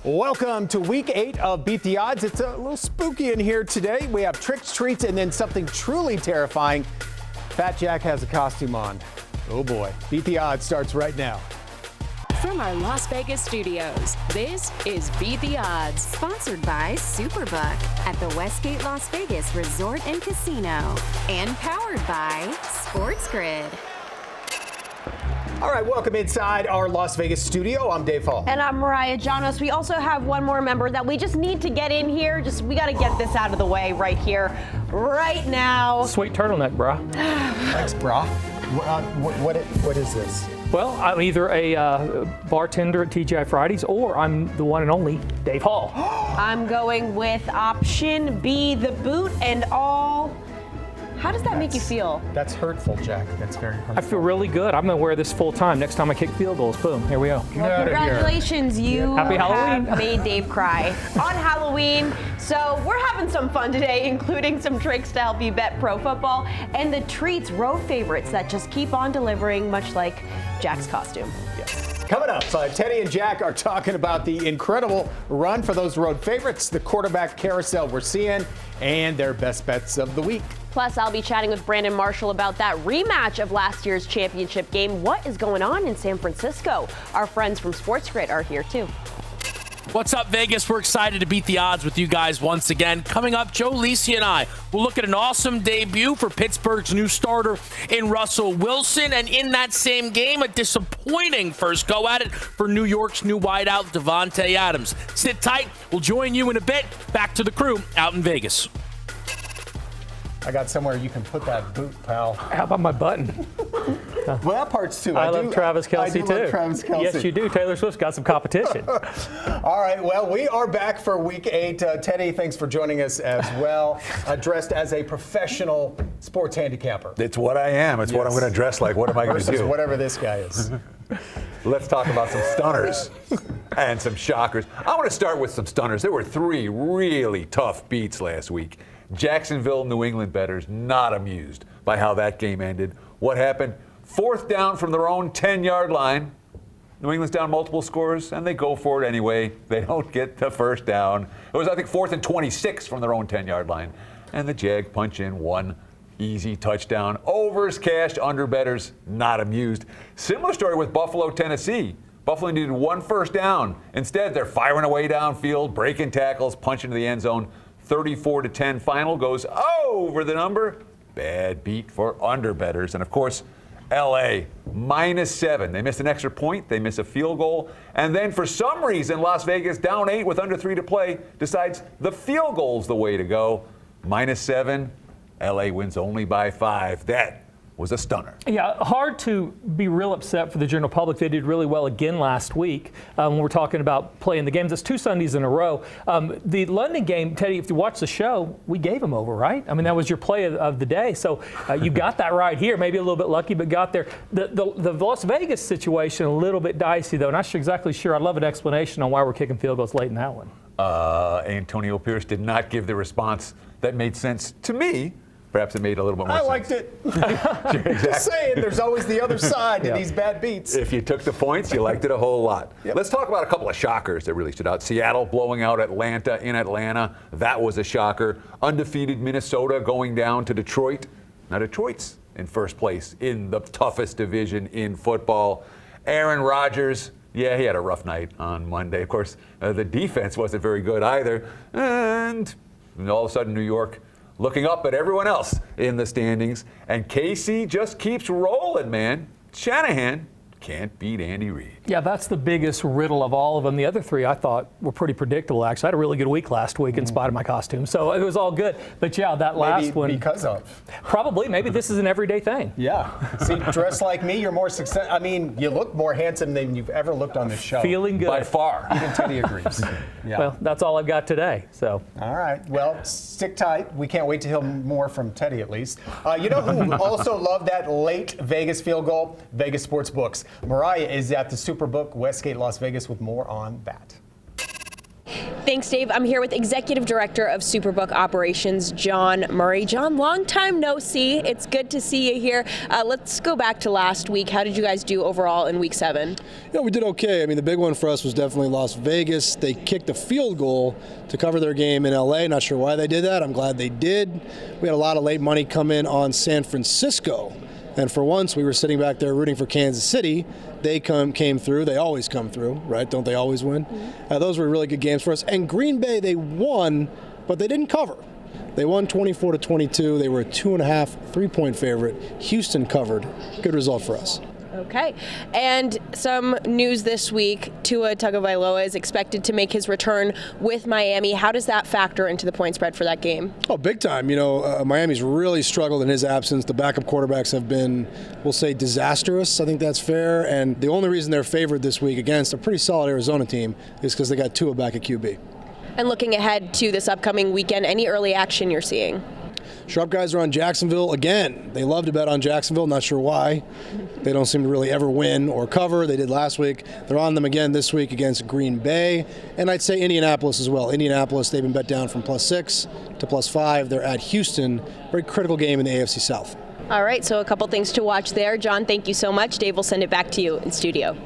Welcome to week 8 of Beat the Odds. It's a little spooky in here today. We have tricks, treats, and then something truly terrifying. Fat Jack has a costume on. Oh boy. Beat the Odds starts right now. From our Las Vegas studios, this is Beat the Odds, sponsored by Superbook at the Westgate Las Vegas Resort and Casino, and powered by Sports Grid. All right, welcome inside our Las Vegas studio. I'm Dave Hall. And I'm Mariah Janos. We also have one more member that we just need to get in here. We got to get this out of the way right here, right now. Sweet turtleneck, brah. Thanks, brah. What is this? Well, I'm either a bartender at TGI Fridays or I'm the one and only Dave Hall. I'm going with option B, the boot and all. How does that make you feel? That's hurtful, Jack. That's very hurtful. I feel really good. I'm going to wear this full time. Next time I kick field goals, boom, here we go. Well, congratulations, you Happy Halloween. have made Dave cry on Halloween. So we're having some fun today, including some tricks to help you bet pro football and the treats, road favorites that just keep on delivering, much like Jack's costume. Yes. Coming up, Teddy and Jack are talking about the incredible run for those road favorites, the quarterback carousel we're seeing, and their best bets of the week. Plus, I'll be chatting with Brandon Marshall about that rematch of last year's championship game. What is going on in San Francisco? Our friends from Sports Grid are here, too. What's up, Vegas? We're excited to beat the odds with you guys once again. Coming up, Joe Lisi and I will look at an awesome debut for Pittsburgh's new starter in Russell Wilson. And in that same game, a disappointing first go at it for New York's new wideout, Devontae Adams. Sit tight. We'll join you in a bit. Back to the crew out in Vegas. I got somewhere you can put that boot, pal. How about my button? Well, that part's too. I love Travis Kelce, too. Love Travis Kelce. Yes, you do. Taylor Swift's got some competition. All right, well, we are back for week 8. Teddy, thanks for joining us as well. Dressed as a professional sports handicapper. It's what I am. It's what I'm going to dress like. What am I going to do? Whatever this guy is. Let's talk about some stunners and some shockers. I want to start with some stunners. There were 3 really tough beats last week. Jacksonville, New England bettors not amused by how that game ended. What happened? 4th down from their own 10-yard line. New England's down multiple scores, and they go for it anyway. They don't get the first down. It was, I think, 4th and 26 from their own 10-yard line. And the Jag punch in 1 easy touchdown. Overs cashed, under bettors not amused. Similar story with Buffalo, Tennessee. Buffalo needed 1 first down. Instead, they're firing away downfield, breaking tackles, punching to the end zone. 34-10 final goes over the number. Bad beat for under bettors. And of course, LA -7. They missed an extra point. They miss a field goal. And then for some reason, Las Vegas down 8 with under 3 to play decides the field goal's the way to go. -7. LA wins only by 5. That was a stunner. Yeah, hard to be real upset for the general public. They did really well again last week. When we're talking about playing the games, it's 2 Sundays in a row. The London game, Teddy, if you watch the show, we gave them over, right? I mean, that was your play of the day. So you got that right here. Maybe a little bit lucky, but got there. The Las Vegas situation, a little bit dicey, though. Not exactly sure. I'd love an explanation on why we're kicking field goals late in that one. Antonio Pierce did not give the response that made sense to me. Perhaps it made a little bit more sense. I liked it. Just saying, there's always the other side to these bad beats. If you took the points, you liked it a whole lot. Yep. Let's talk about a couple of shockers that really stood out. Seattle blowing out Atlanta in Atlanta. That was a shocker. Undefeated Minnesota going down to Detroit. Now Detroit's in first place in the toughest division in football. Aaron Rodgers, yeah, he had a rough night on Monday. Of course, the defense wasn't very good either. And all of a sudden, New York looking up at everyone else in the standings. And KC just keeps rolling, man. Shanahan can't beat Andy Reid. Yeah, that's the biggest riddle of all of them. The other 3 I thought were pretty predictable, actually. I had a really good week last week in spite of my costume, so it was all good. But yeah, that last one. Because of. Probably. Maybe this is an everyday thing. Yeah. See, dressed like me, you're more successful. I mean, you look more handsome than you've ever looked on this show. Feeling good. By far. Even Teddy agrees. Yeah. Well, that's all I've got today. So. All right. Well, stick tight. We can't wait to hear more from Teddy, at least. You know who also loved that late Vegas field goal? Vegas Sports Books. Mariah is at the Superbook Westgate Las Vegas with more on that. Thanks, Dave. I'm here with Executive Director of Superbook Operations, John Murray. John, long time no see. It's good to see you here. Let's go back to last week. How did you guys do overall in Week 7? Yeah, we did okay. I mean, the big one for us was definitely Las Vegas. They kicked a field goal to cover their game in LA. Not sure why they did that. I'm glad they did. We had a lot of late money come in on San Francisco. And for once, we were sitting back there rooting for Kansas City. They came through. They always come through, right? Don't they always win? Mm-hmm. Those were really good games for us. And Green Bay, they won, but they didn't cover. They won 24-22. They were a 2.5, 3-point favorite. Houston covered. Good result for us. Okay. And some news this week. Tua Tagovailoa is expected to make his return with Miami. How does that factor into the point spread for that game? Oh, big time. You know, Miami's really struggled in his absence. The backup quarterbacks have been, we'll say, disastrous. I think that's fair. And the only reason they're favored this week against a pretty solid Arizona team is because they got Tua back at QB. And looking ahead to this upcoming weekend, any early action you're seeing? Sharp guys are on Jacksonville again. They love to bet on Jacksonville, not sure why. They don't seem to really ever win or cover. They did last week. They're on them again this week against Green Bay. And I'd say Indianapolis as well. Indianapolis, they've been bet down from +6 to +5. They're at Houston. Very critical game in the AFC South. All right, so a couple things to watch there. John, thank you so much. Dave will send it back to you in studio.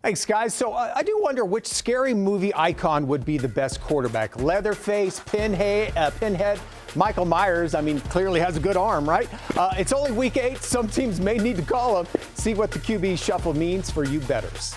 Thanks, guys. So I do wonder which scary movie icon would be the best quarterback. Leatherface, Pinhead, Michael Myers. I mean, clearly has a good arm, right? It's only Week 8. Some teams may need to call him. See what the QB shuffle means for you bettors.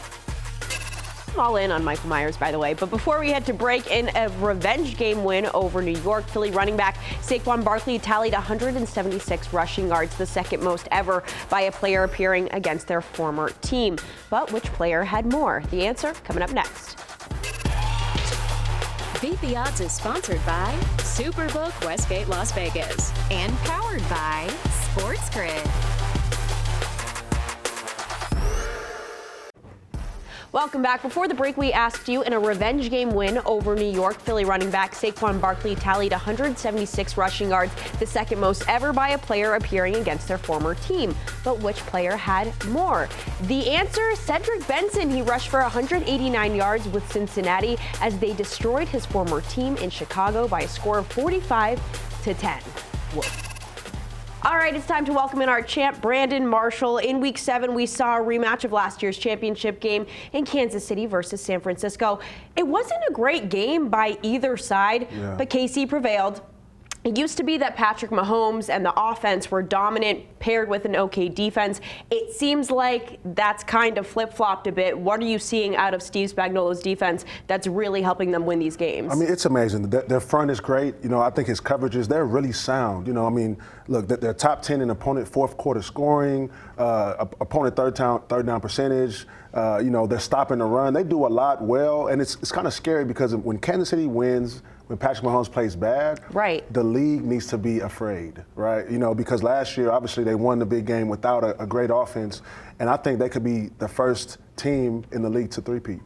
All in on Michael Myers, by the way. But before we head to break, in a revenge game win over New York, Philly running back Saquon Barkley tallied 176 rushing yards, the second most ever by a player appearing against their former team. But which player had more? The answer coming up next. Beat the Odds is sponsored by Superbook Westgate Las Vegas and powered by Sports Grid. Welcome back. Before the break, we asked you, in a revenge game win over New York, Philly running back Saquon Barkley tallied 176 rushing yards, the second most ever by a player appearing against their former team. But which player had more? The answer, Cedric Benson. He rushed for 189 yards with Cincinnati as they destroyed his former team in Chicago by a score of 45-10. Whoa. All right, it's time to welcome in our champ, Brandon Marshall. In Week 7, we saw a rematch of last year's championship game in Kansas City versus San Francisco. It wasn't a great game by either side, but KC prevailed. It used to be that Patrick Mahomes and the offense were dominant, paired with an okay defense. It seems like that's kind of flip-flopped a bit. What are you seeing out of Steve Spagnuolo's defense that's really helping them win these games? I mean, it's amazing. Their front is great. You know, I think his coverages, they're really sound. You know, I mean, look, they're top 10 in opponent fourth quarter scoring, opponent third down percentage. You know, they're stopping the run. They do a lot well, and it's kind of scary because when Kansas City wins, when Patrick Mahomes plays bad, the league needs to be afraid, right? You know, because last year, obviously, they won the big game without a great offense, and I think they could be the first team in the league to three-peat.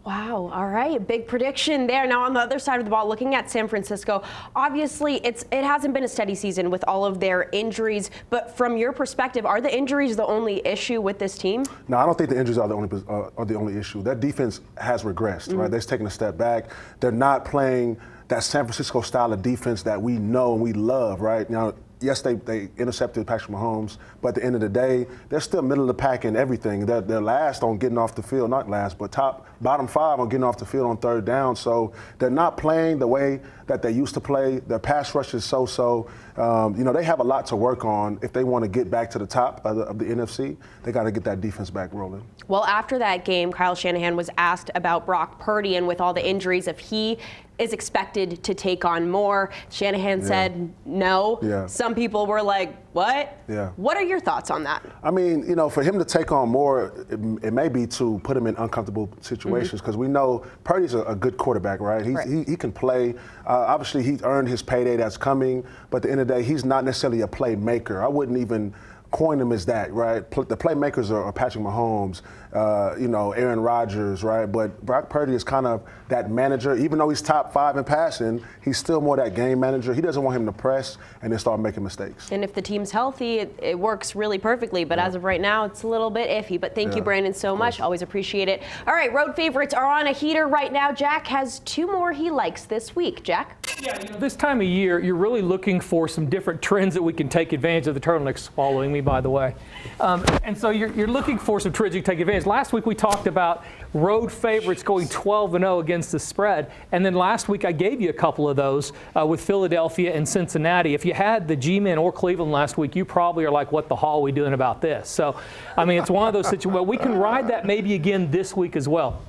Wow. All right. Big prediction there. Now, on the other side of the ball, looking at San Francisco, obviously it hasn't been a steady season with all of their injuries. But from your perspective, are the injuries the only issue with this team? No, I don't think the injuries are the only issue. Their defense has regressed, right? They've taken a step back. They're not playing that San Francisco style of defense that we know and we love, right? You know, yes, they intercepted Patrick Mahomes, but at the end of the day, they're still middle of the pack in everything. They're last on getting off the field, not last, but bottom 5 on getting off the field on third down. So they're not playing the way that they used to play. Their pass rush is so-so. You know, they have a lot to work on if they want to get back to the top of the NFC. They got to get that defense back rolling. Well, after that game, Kyle Shanahan was asked about Brock Purdy and with all the injuries, if he is expected to take on more. Shanahan said no. Some people were like, what? What are your thoughts on that? I mean, you know, for him to take on more, it may be to put him in uncomfortable situations because we know Purdy's a good quarterback, right? He can play. Obviously, he's earned his payday that's coming, but at the end of the day, he's not necessarily a playmaker. I wouldn't even coined him as that, right? The playmakers are Patrick Mahomes, Aaron Rodgers, right? But Brock Purdy is kind of that manager. Even though he's top 5 in passing, he's still more that game manager. He doesn't want him to press and then start making mistakes. And if the team's healthy, it works really perfectly. But as of right now, it's a little bit iffy. But thank you, Brandon, so much. Always appreciate it. All right, road favorites are on a heater right now. Jack has 2 more he likes this week. Jack? Yeah, this time of year, you're really looking for some different trends that we can take advantage of. The turtleneck's following me, by the way. And so you're looking for some trends you can take advantage. Last week we talked about road favorites going 12-0 against the spread. And then last week I gave you a couple of those with Philadelphia and Cincinnati. If you had the G-Men or Cleveland last week, you probably are like, what the hell are we doing about this? So, I mean, it's one of those situations. Well, we can ride that maybe again this week as well.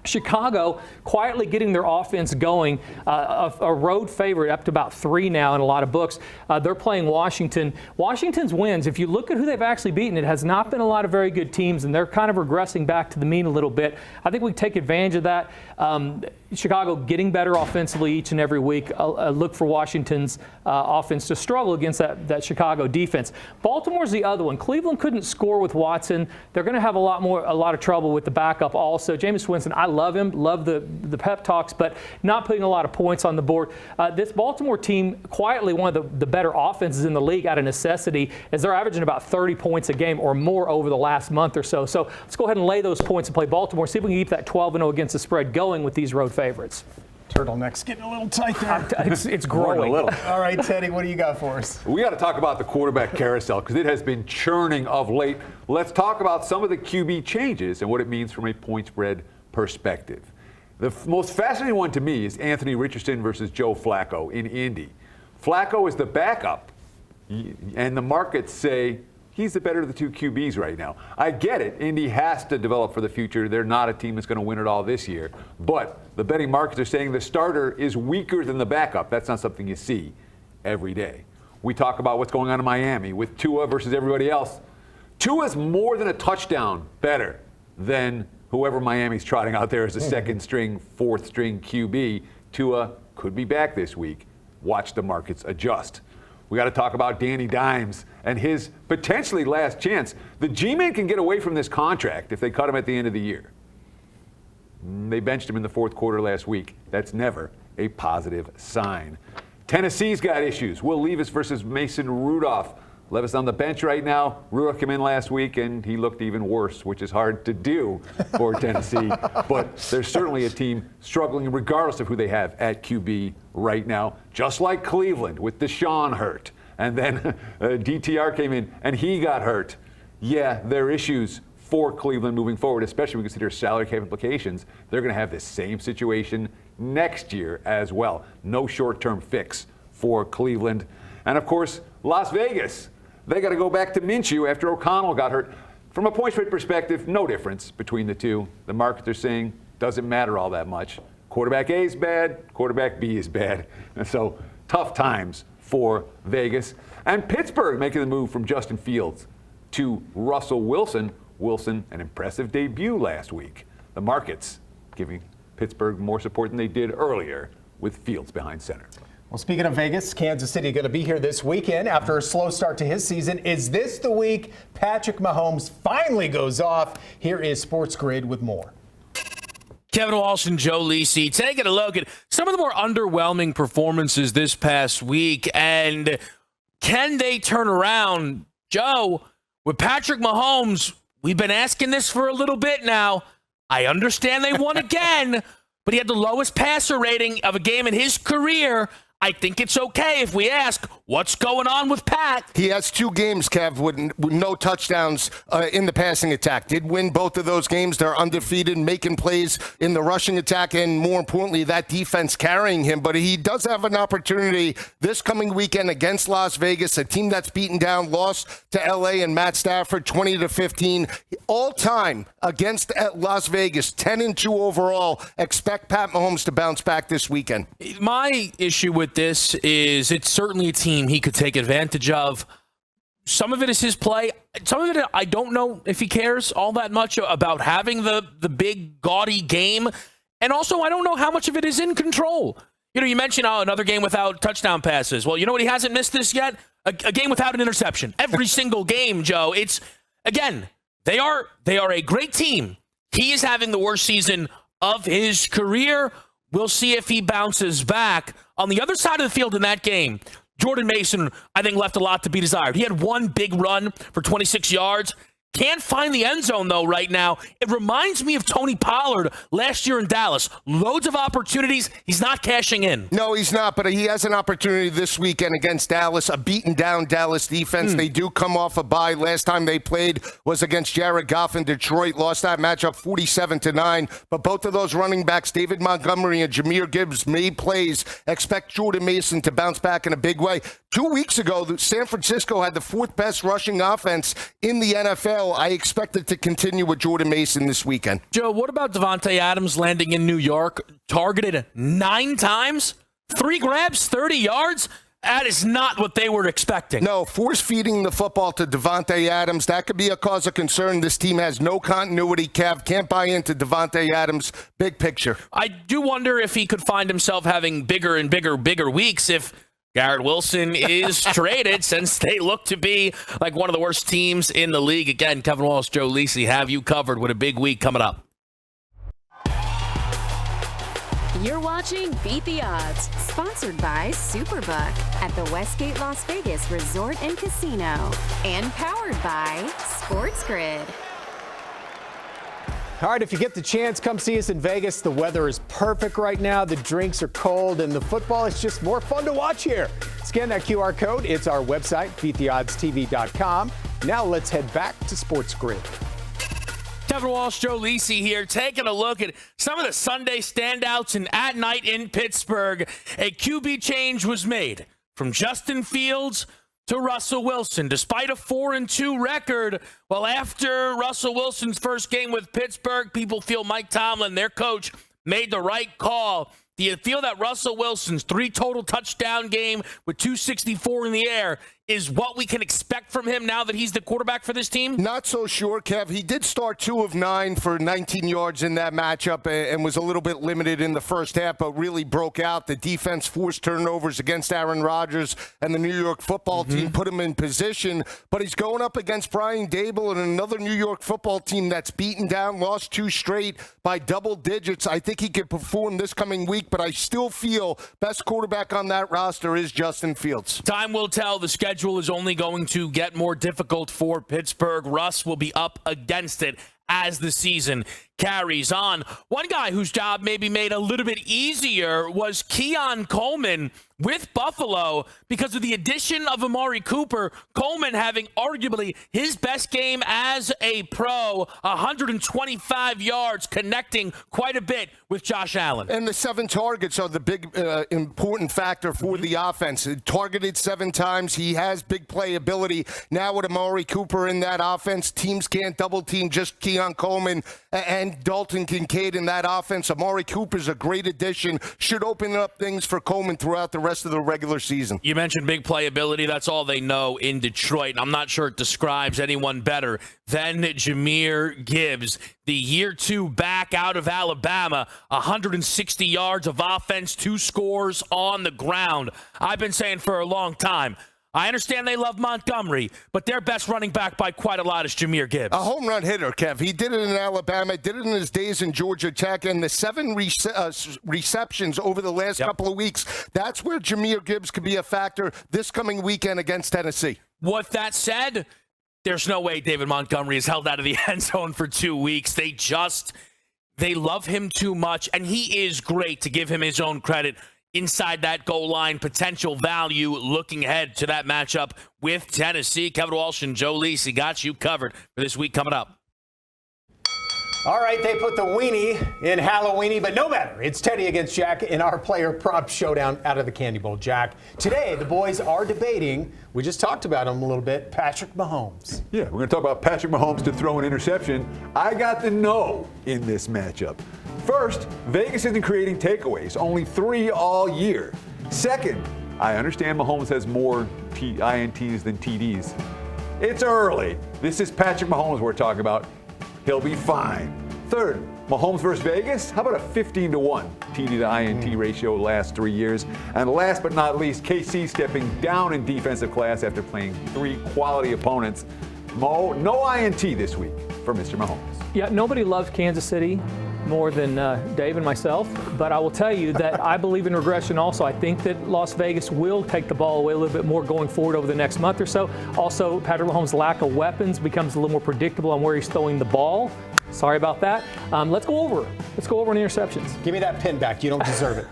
Chicago quietly getting their offense going, a road favorite up to about 3 now in a lot of books. They're playing Washington. Washington's wins, if you look at who they've actually beaten, it has not been a lot of very good teams, and they're kind of regressing back to the mean a little bit. I think we take advantage of that. Chicago getting better offensively each and every week. Look for Washington's offense to struggle against that Chicago defense. Baltimore's the other one. Cleveland couldn't score with Watson. They're going to have a lot of trouble with the backup also. Jameis Winston, I love him, love the pep talks, but not putting a lot of points on the board. This Baltimore team, quietly one of the better offenses in the league out of necessity, as they're averaging about 30 points a game or more over the last month or so. So let's go ahead and lay those points and play Baltimore. See if we can keep that 12-0 against the spread going with these road favorites. Turtleneck's getting a little tight there. It's growing. A little. All right, Teddy, what do you got for us? We got to talk about the quarterback carousel because it has been churning of late. Let's talk about some of the QB changes and what it means from a point spread perspective. The most fascinating one to me is Anthony Richardson versus Joe Flacco in Indy. Flacco is the backup, and the markets say he's the better of the 2 QBs right now. I get it. Indy has to develop for the future. They're not a team that's going to win it all this year. But the betting markets are saying the starter is weaker than the backup. That's not something you see every day. We talk about what's going on in Miami with Tua versus everybody else. Tua's more than a touchdown better than whoever Miami's trotting out there as a second string, fourth string QB. Tua could be back this week. Watch the markets adjust. We got to talk about Danny Dimes and his potentially last chance. The G-Men can get away from this contract if they cut him at the end of the year. They benched him in the 4th quarter last week. That's never a positive sign. Tennessee's got issues. Will Levis versus Mason Rudolph. Levis on the bench right now. Rudolph came in last week, and he looked even worse, which is hard to do for Tennessee. But there's certainly a team struggling regardless of who they have at QB right now, just like Cleveland with Deshaun hurt. And then DTR came in, and he got hurt. Yeah, there are issues for Cleveland moving forward, especially when we consider salary cap implications. They're going to have this same situation next year as well. No short-term fix for Cleveland. And, of course, Las Vegas. They got to go back to Minshew after O'Connell got hurt. From a point spread perspective, no difference between the two. The markets are saying doesn't matter all that much. Quarterback A is bad, quarterback B is bad. And so tough times for Vegas. And Pittsburgh making the move from Justin Fields to Russell Wilson. Wilson, an impressive debut last week. The markets giving Pittsburgh more support than they did earlier with Fields behind center. Well, speaking of Vegas, Kansas City going to be here this weekend after a slow start to his season. Is this the week Patrick Mahomes finally goes off? Here is Sports Grid with more. Kevin Walsh and Joe Lisi taking a look at some of the more underwhelming performances this past week. And can they turn around? Joe, with Patrick Mahomes, we've been asking this for a little bit now. I understand they won again, but he had the lowest passer rating of a game in his career. I think it's okay if we ask, what's going on with Pat? He has 2 games, Kev, with no touchdowns in the passing attack. Did win both of those games. They're undefeated, making plays in the rushing attack, and more importantly, that defense carrying him. But he does have an opportunity this coming weekend against Las Vegas, a team that's beaten down, lost to L.A. and Matt Stafford 20-15. All time against Las Vegas, 10-2 overall. Expect Pat Mahomes to bounce back this weekend. My issue with this is it's certainly a team he could take advantage of. Some of it is his play. Some of it, I don't know if he cares all that much about having the big, gaudy game. And also, I don't know how much of it is in control. You know, you mentioned another game without touchdown passes. Well, you know what he hasn't missed this yet? a game without an interception. Every single game, Joe. It's, again, they are a great team. He is having the worst season of his career. We'll see if he bounces back. On the other side of the field in that game, Jordan Mason, I think, left a lot to be desired. He had one big run for 26 yards. Can't find the end zone, though, right now. It reminds me of Tony Pollard last year in Dallas. Loads of opportunities. He's not cashing in. No, he's not, but he has an opportunity this weekend against Dallas, a beaten-down Dallas defense. They do come off a bye. Last time they played was against Jared Goff in Detroit. Lost that matchup 47-9. But both of those running backs, David Montgomery and Jahmyr Gibbs, made plays. Expect Jordan Mason to bounce back in a big way. 2 weeks ago, San Francisco had the fourth-best rushing offense in the NFL. I expect it to continue with Jordan Mason this weekend. Joe, what about Davante Adams landing in New York, targeted 9 times, 3 grabs, 30 yards? That is not what they were expecting. No, force-feeding the football to Davante Adams, that could be a cause of concern. This team has no continuity, Kev. Can't buy into Davante Adams' big picture. I do wonder if he could find himself having bigger and bigger weeks if Garrett Wilson is traded, since they look to be like one of the worst teams in the league. Again, Kevin Walsh, Joe Lisi have you covered with a big week coming up. You're watching Beat the Odds, sponsored by Superbook at the Westgate Las Vegas Resort and Casino, and powered by Sports Grid. All right, if you get the chance, come see us in Vegas. The weather is perfect right now. The drinks are cold, and the football is just more fun to watch here. Scan that QR code. It's our website, beattheoddstv.com. Now let's head back to Sports Grid. Kevin Walsh, Joe Lisi here, taking a look at some of the Sunday standouts and at night in Pittsburgh. A QB change was made from Justin Fields to Russell Wilson. Despite a 4-2 record, well, after Russell Wilson's first game with Pittsburgh, people feel Mike Tomlin, their coach, made the right call. Do you feel that Russell Wilson's 3 total touchdown game with 264 in the air is what we can expect from him now that he's the quarterback for this team? Not so sure, Kev. He did start 2 of 9 for 19 yards in that matchup and was a little bit limited in the first half, but really broke out. The defense forced turnovers against Aaron Rodgers and the New York football team, put him in position. But he's going up against Brian Dable and another New York football team that's beaten down, lost 2 straight by double digits. I think he could perform this coming week, but I still feel best quarterback on that roster is Justin Fields. Time will tell. The schedule is only going to get more difficult for Pittsburgh. Russ will be up against it as the season carries on. One guy whose job maybe made a little bit easier was Keon Coleman with Buffalo because of the addition of Amari Cooper. Coleman having arguably his best game as a pro, 125 yards, connecting quite a bit with Josh Allen. And the 7 targets are the big important factor for the offense. Targeted 7 times. He has big playability. Now with Amari Cooper in that offense, teams can't double team just Keon Coleman and Dalton Kincaid in that offense. Amari Cooper's a great addition. Should open up things for Coleman throughout the rest of the regular season. You mentioned big playability. That's all they know in Detroit. I'm not sure it describes anyone better than Jahmyr Gibbs. The year 2 back out of Alabama, 160 yards of offense, 2 scores on the ground. I've been saying for a long time, I understand they love Montgomery, but their best running back by quite a lot is Jahmyr Gibbs. A home run hitter, Kev. He did it in Alabama, did it in his days in Georgia Tech, and the 7 receptions over the last couple of weeks. That's where Jahmyr Gibbs could be a factor this coming weekend against Tennessee. With that said, there's no way David Montgomery is held out of the end zone for 2 weeks. They love him too much, and he is great, to give him his own credit, inside that goal line, potential value looking ahead to that matchup with Tennessee. Kevin Walsh and Joe Lisi got you covered for this week coming up. All right, they put the weenie in Halloweeny, but no matter. It's Teddy against Jack in our player prop showdown out of the Candy Bowl. Jack, today the boys are debating, we just talked about him a little bit, Patrick Mahomes. Yeah, we're going to talk about Patrick Mahomes to throw an interception. I got the no in this matchup. First, Vegas isn't creating takeaways, only 3 all year. Second, I understand Mahomes has more INTs than TDs. It's early. This is Patrick Mahomes we're talking about. He'll be fine. Third, Mahomes versus Vegas? How about a 15-1 TD to INT ratio last 3 years? And last but not least, KC stepping down in defensive class after playing 3 quality opponents. Mo, no INT this week for Mr. Mahomes. Yeah, nobody loves Kansas City more than Dave and myself, but I will tell you that I believe in regression also. I think that Las Vegas will take the ball away a little bit more going forward over the next month or so. Also, Patrick Mahomes' lack of weapons becomes a little more predictable on where he's throwing the ball. Sorry about that. Let's go over. Let's go over on interceptions. Give me that pin back. You don't deserve it.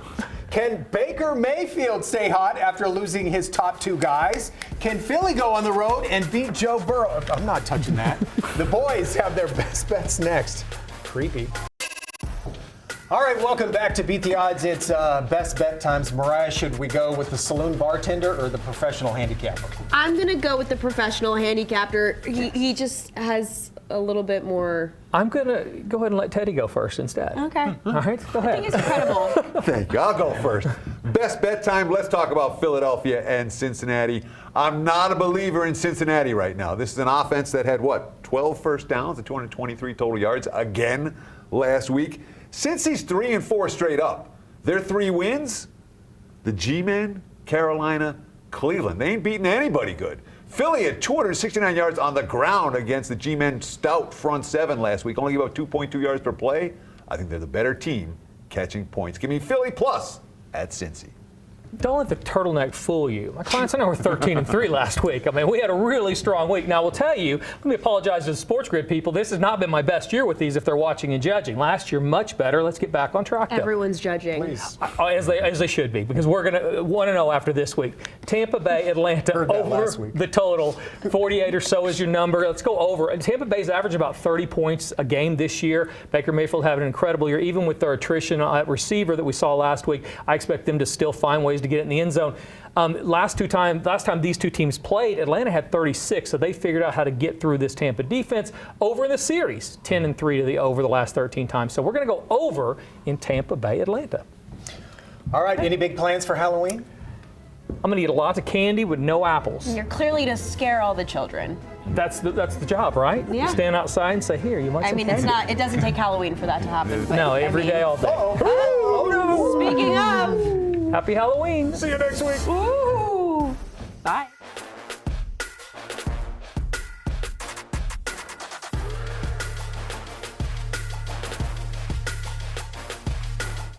Can Baker Mayfield stay hot after losing his top 2 guys? Can Philly go on the road and beat Joe Burrow? I'm not touching that. The boys have their best bets next. Creepy. All right, welcome back to Beat the Odds. It's best bet times. Mariah, should we go with the saloon bartender or the professional handicapper? I'm going to go with the professional handicapper. He just has a little bit more. I'm going to go ahead and let Teddy go first instead. Okay. All right, go ahead. I think it's incredible. Thank you. I'll go first. Best bet time. Let's talk about Philadelphia and Cincinnati. I'm not a believer in Cincinnati right now. This is an offense that had, 12 first downs and 223 total yards again last week. Since he's 3-4 straight up, their 3 wins, the G-Men, Carolina, Cleveland. They ain't beating anybody good. Philly had 269 yards on the ground against the G-Men stout front 7 last week, only about 2.2 yards per play. I think they're the better team catching points. Give me Philly plus at Cincy. Don't let the turtleneck fool you. My clients and I were 13-3 last week. I mean, we had a really strong week. Now, I will tell you, let me apologize to the Sports Grid people. This has not been my best year with these if they're watching and judging. Last year, much better. Let's get back on track, though. Everyone's judging. Please. As they should be, because we're going to 1-0 after this week. Tampa Bay, Atlanta, over the total. 48 or so is your number. Let's go over. Tampa Bay's averaging about 30 points a game this year. Baker Mayfield having an incredible year. Even with their attrition at receiver that we saw last week, I expect them to still find ways to get it in the end zone. Last time these 2 teams played, Atlanta had 36, so they figured out how to get through this Tampa defense over in the series, 10-3 to the over the last 13 times. So we're going to go over in Tampa Bay, Atlanta. All right, any big plans for Halloween? I'm going to eat lots of candy with no apples. You're clearly to scare all the children. That's the job, right? Yeah. Stand outside and say, here, you want some candy? It's not. It doesn't take Halloween for that to happen. But, No, every day, all day. Oh no! Speaking of. Happy Halloween. See you next week. Ooh. Bye.